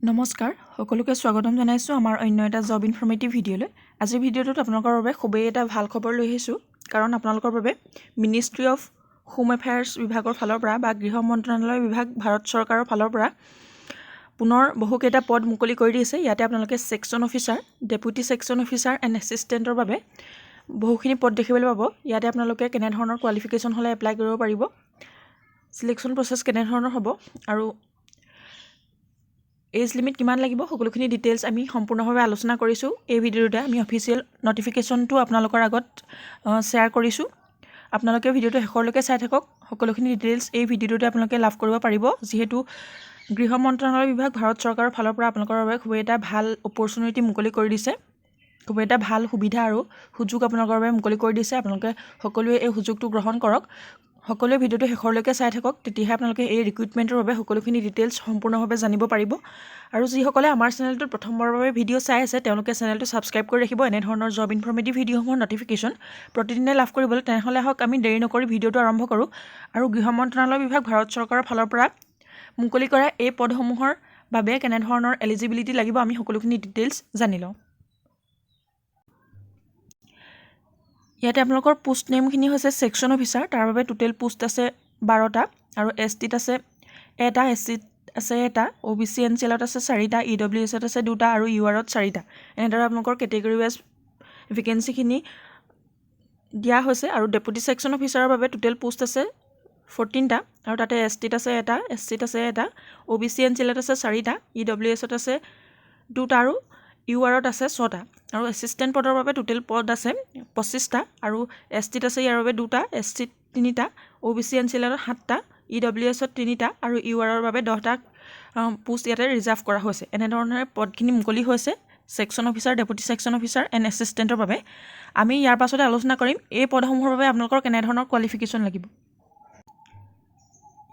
নমস্কাৰ সকলোকে স্বাগতম জনাইছো আমাৰ অন্য এটা জব ইনফৰমেটিভ ভিডিঅ'লৈ। আজিৰ ভিডিঅ'টোত আপোনালোকৰ বাবে খুবেই এটা ভাল খবৰ লৈ আহিছোঁ, কাৰণ আপোনালোকৰ বাবে মিনিষ্ট্ৰি অফ হোম এফেয়াৰ্ছ বিভাগৰ ফালৰ পৰা বা গৃহ মন্ত্ৰালয় বিভাগ ভাৰত চৰকাৰৰ ফালৰ পৰা পুনৰ বহুকেইটা পদ মুকলি কৰি দিছে। ইয়াতে আপোনালোকে section officer, deputy section officer and এছিষ্টেণ্টৰ বাবে বহুখিনি পদ দেখিবলৈ পাব। ইয়াতে আপোনালোকে কেনেধৰণৰ কোৱালিফিকেশ্যন হ'লে এপ্লাই কৰিব পাৰিব, চিলেকশ্যন প্ৰচেছ কেনেধৰণৰ হ'ব আৰু এজ লিমিট কিমান লাগিব, সকলোখিনি ডিটেইলছ আমি সম্পূৰ্ণভাৱে আলোচনা কৰিছোঁ। এই ভিডিঅ'টোতে আমি অফিচিয়েল নটিফিকেশ্যনটো আপোনালোকৰ আগত শ্বেয়াৰ কৰিছোঁ। আপোনালোকে ভিডিঅ'টো শেষলৈকে চাই থাকক। সকলোখিনি ডিটেইলছ এই ভিডিঅ'টোতে আপোনালোকে লাভ কৰিব পাৰিব, যিহেতু গৃহ মন্ত্ৰালয় বিভাগ ভাৰত চৰকাৰৰ ফালৰ পৰা আপোনালোকৰ বাবে খুবেই এটা ভাল অপৰচুনিটি মুকলি কৰি দিছে, খুবেই এটা ভাল সুবিধা আৰু সুযোগ আপোনালোকৰ বাবে মুকলি কৰি দিছে। আপোনালোকে সকলোৱে এই সুযোগটো গ্ৰহণ কৰক। সকলোৱে ভিডিঅ'টো শেষলৈকে চাই থাকক, তেতিয়াহে আপোনালোকে এই ৰিক্ৰুইটমেণ্টৰ বাবে সকলোখিনি ডিটেইলছ সম্পূৰ্ণভাৱে জানিব পাৰিব। আৰু যিসকলে আমাৰ চেনেলটোত প্ৰথমবাৰৰ বাবে ভিডিঅ' চাই আছে, তেওঁলোকে চেনেলটো ছাবস্ক্ৰাইব কৰি ৰাখিব এনেধৰণৰ জব ইনফৰমেটিভ ভিডিঅ'সমূহৰ নটিফিকেশ্যন প্ৰতিদিনে লাভ কৰিবলৈ। তেনেহ'লে আহক আমি দেৰি নকৰি ভিডিঅ'টো আৰম্ভ কৰোঁ আৰু গৃহ মন্ত্ৰালয় বিভাগ ভাৰত চৰকাৰৰ ফালৰ পৰা মুকলি কৰা এই পদসমূহৰ বাবে কেনেধৰণৰ এলিজিবিলিটি লাগিব আমি সকলোখিনি ডিটেইলছ জানি লওঁ। ইয়াতে আপোনালোকৰ পোষ্ট নেমখিনি হৈছে ছেকশ্যন অফিচাৰ। তাৰ বাবে টোটেল পোষ্ট আছে 12টা আৰু এছ টিত আছে 1টা, এছ চিত আছে 1টা, OBC NCLত আছে 4টা, EWSত আছে 2টা আৰু URত 4টা। এনেদৰে আপোনালোকৰ কেটেগৰী ৱাইজ ভেকেঞ্চিখিনি দিয়া হৈছে। আৰু ডেপুটি ছেকশ্যন অফিচাৰৰ বাবে টোটেল পোষ্ট আছে 14টা আৰু তাতে এছ টিত আছে 1টা, এছ চিত আছে 1টা, OBC NCLত আছে 4টা, EWSত আছে 2টা আৰু URত আছে 6টা। আৰু এছিষ্টেণ্ট পদৰ বাবে টোটেল পদ আছে 25টা আৰু এছ টিত আছে ইয়াৰ বাবে 2টা, এছ চিত 3টা, OBC NCLত 7টা, EWSত 3টা আৰু URৰ বাবে 10টা পোষ্ট ইয়াতে ৰিজাৰ্ভ কৰা হৈছে। এনেধৰণে পদখিনি মুকলি হৈছে section officer, deputy section officer and এছিষ্টেণ্টৰ বাবে। আমি ইয়াৰ পাছতে আলোচনা কৰিম এই পদসমূহৰ বাবে আপোনালোকৰ কেনেধৰণৰ কোৱালিফিকেশ্যন লাগিব।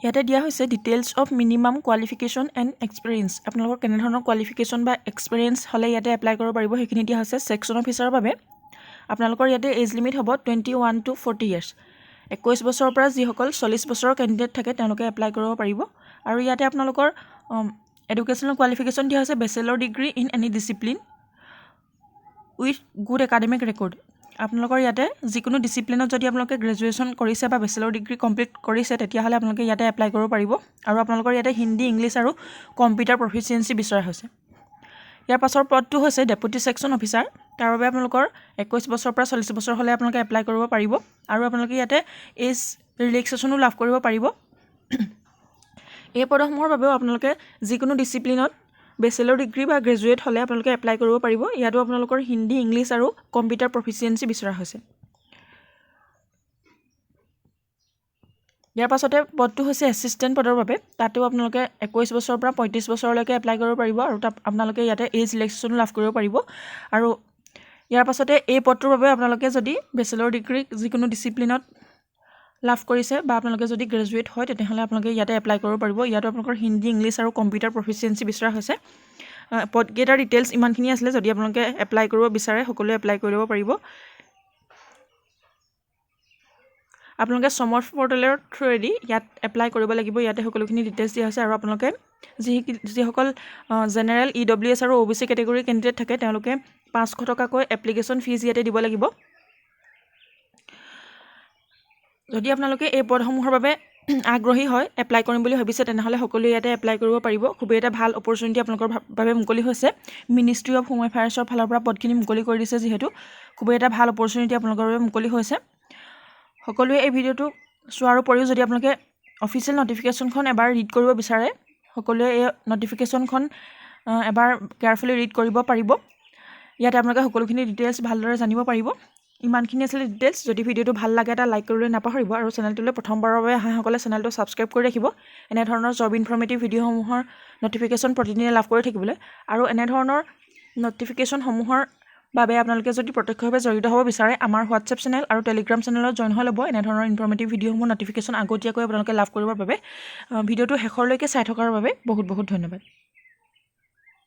ইয়াতে দিয়া হৈছে details of minimum qualification and experience. আপোনালোকৰ কেনেধৰণৰ কোৱালিফিকেশ্যন বা এক্সপিৰিয়েঞ্চ হ'লে ইয়াতে এপ্লাই কৰিব পাৰিব সেইখিনি দিয়া হৈছে। ছেকশ্যন অফিচাৰৰ বাবে আপোনালোকৰ ইয়াতে এজ লিমিট হ'ব 21 to 40 years। 21 বছৰৰ পৰা যিসকল 40 বছৰৰ কেণ্ডিডেট থাকে তেওঁলোকে এপ্লাই কৰিব পাৰিব। আৰু ইয়াতে আপোনালোকৰ এডুকেশ্যনেল কোৱালিফিকেশ্যন দিয়া হৈছে bachelor degree in any discipline with good academic record. আপোনালোকৰ ইয়াতে যিকোনো ডিচিপ্লিনত যদি আপোনালোকে গ্ৰেজুৱেশ্যন কৰিছে বা বেচেলৰ ডিগ্ৰী কমপ্লিট কৰিছে, তেতিয়াহ'লে আপোনালোকে ইয়াতে এপ্লাই কৰিব পাৰিব। আৰু আপোনালোকৰ ইয়াতে হিন্দী, ইংলিছ আৰু কম্পিউটাৰ প্ৰফিচিয়েঞ্চি বিচৰা হৈছে। ইয়াৰ পাছৰ পদটো হৈছে ডেপুটি ছেকশ্যন অফিচাৰ। তাৰ বাবে আপোনালোকৰ 21 বছৰৰ পৰা 40 বছৰ হ'লে আপোনালোকে এপ্লাই কৰিব পাৰিব। আৰু আপোনালোকে ইয়াতে এজ ৰিলেক্সেশ্যনো লাভ কৰিব পাৰিব। এই পদসমূহৰ বাবেও আপোনালোকে যিকোনো ডিচিপ্লিনত বেচেলৰ ডিগ্ৰী বা গ্ৰেজুৱেট হ'লে আপোনালোকে এপ্লাই কৰিব পাৰিব। ইয়াতো আপোনালোকৰ হিন্দী, ইংলিছ আৰু কম্পিউটাৰ প্ৰফিচিয়েঞ্চি বিচৰা হৈছে। ইয়াৰ পাছতে পদটো হৈছে এছিষ্টেণ্ট পদৰ বাবে। তাতেও আপোনালোকে 21 বছৰৰ পৰা 35 বছৰলৈকে এপ্লাই কৰিব পাৰিব আৰু আপোনালোকে ইয়াতে এজ ৰিলেক্সেশ্যনো লাভ কৰিব পাৰিব। আৰু ইয়াৰ পাছতে এই পদটোৰ বাবে আপোনালোকে যদি বেচেলৰ ডিগ্ৰী যিকোনো ডিচিপ্লিনত লাভ কৰিছে বা আপোনালোকে যদি গ্ৰেজুৱেট হয়, তেতিয়াহ'লে আপোনালোকে ইয়াতে এপ্লাই কৰিব পাৰিব। ইয়াতো আপোনালোকৰ হিন্দী, ইংলিছ আৰু কম্পিউটাৰ প্ৰফিচিয়েঞ্চি বিচৰা হৈছে। পদকেইটাৰ ডিটেইলছ ইমানখিনি আছিলে। যদি আপোনালোকে এপ্লাই কৰিব বিচাৰে সকলোৱে এপ্লাই কৰি ল'ব পাৰিব। আপোনালোকে সমৰ্থ পৰ্টেলৰ থ্ৰুৱেদি ইয়াত এপ্লাই কৰিব লাগিব। ইয়াতে সকলোখিনি ডিটেইলছ দিয়া হৈছে। আৰু আপোনালোকে যিসকল জেনেৰেল, EWS আৰু OBC কেটেগৰীৰ কেণ্ডিডেট থাকে তেওঁলোকে 500 টকাকৈ এপ্লিকেশ্যন ফিজ ইয়াতে দিব লাগিব। যদি আপোনালোকে এই পদসমূহৰ বাবে আগ্ৰহী হয়, এপ্লাই কৰিম বুলি ভাবিছে, তেনেহ'লে সকলোৱে ইয়াতে এপ্লাই কৰিব পাৰিব। খুবেই এটা ভাল অপৰচুনিটি আপোনালোকৰ বাবে মুকলি হৈছে। মিনিষ্ট্ৰি অফ হোম এফেয়াৰ্ছৰ ফালৰ পৰা পদখিনি মুকলি কৰি দিছে, যিহেতু খুবেই এটা ভাল অপৰচুনিটি আপোনালোকৰ বাবে মুকলি হৈছে। সকলোৱে এই ভিডিঅ'টো চোৱাৰ উপৰিও যদি আপোনালোকে অফিচিয়েল নটিফিকেশ্যনখন এবাৰ ৰিড কৰিব বিচাৰে, সকলোৱে এই নটিফিকেশ্যনখন এবাৰ কেয়াৰফুলি ৰিড কৰিব পাৰিব। ইয়াতে আপোনালোকে সকলোখিনি ডিটেইলছ ভালদৰে জানিব পাৰিব। ইমানখিনি আছিলে ডিটেইলছ। যদি ভিডিঅ'টো ভাল লাগে এটা লাইক কৰিবলৈ নাপাহৰিব। আৰু চেনেলটোলৈ প্ৰথমবাৰৰ বাবে অহাসকলে চেনেলটো ছাবস্ক্ৰাইব কৰি ৰাখিব এনেধৰণৰ জব ইনফৰমেটিভ ভিডিঅ'সমূহৰ নটিফিকেশ্যন প্ৰতিদিনে লাভ কৰি থাকিবলৈ। আৰু এনেধৰণৰ নটিফিকেশ্যনসমূহৰ বাবে আপোনালোকে যদি প্ৰত্যক্ষভাৱে জড়িত হ'ব বিচাৰে, আমাৰ হোৱাটছএপ চেনেল আৰু টেলিগ্ৰাম চেনেলত জইন হৈ ল'ব। এনেধৰণৰ ইনফৰমেটিভ ভিডিঅ'সমূহ নটিফিকেশ্যন আগতীয়াকৈ আপোনালোকে লাভ কৰিবৰ বাবে ভিডিঅ'টো শেষলৈকে চাই থকাৰ বাবে বহুত বহুত ধন্যবাদ।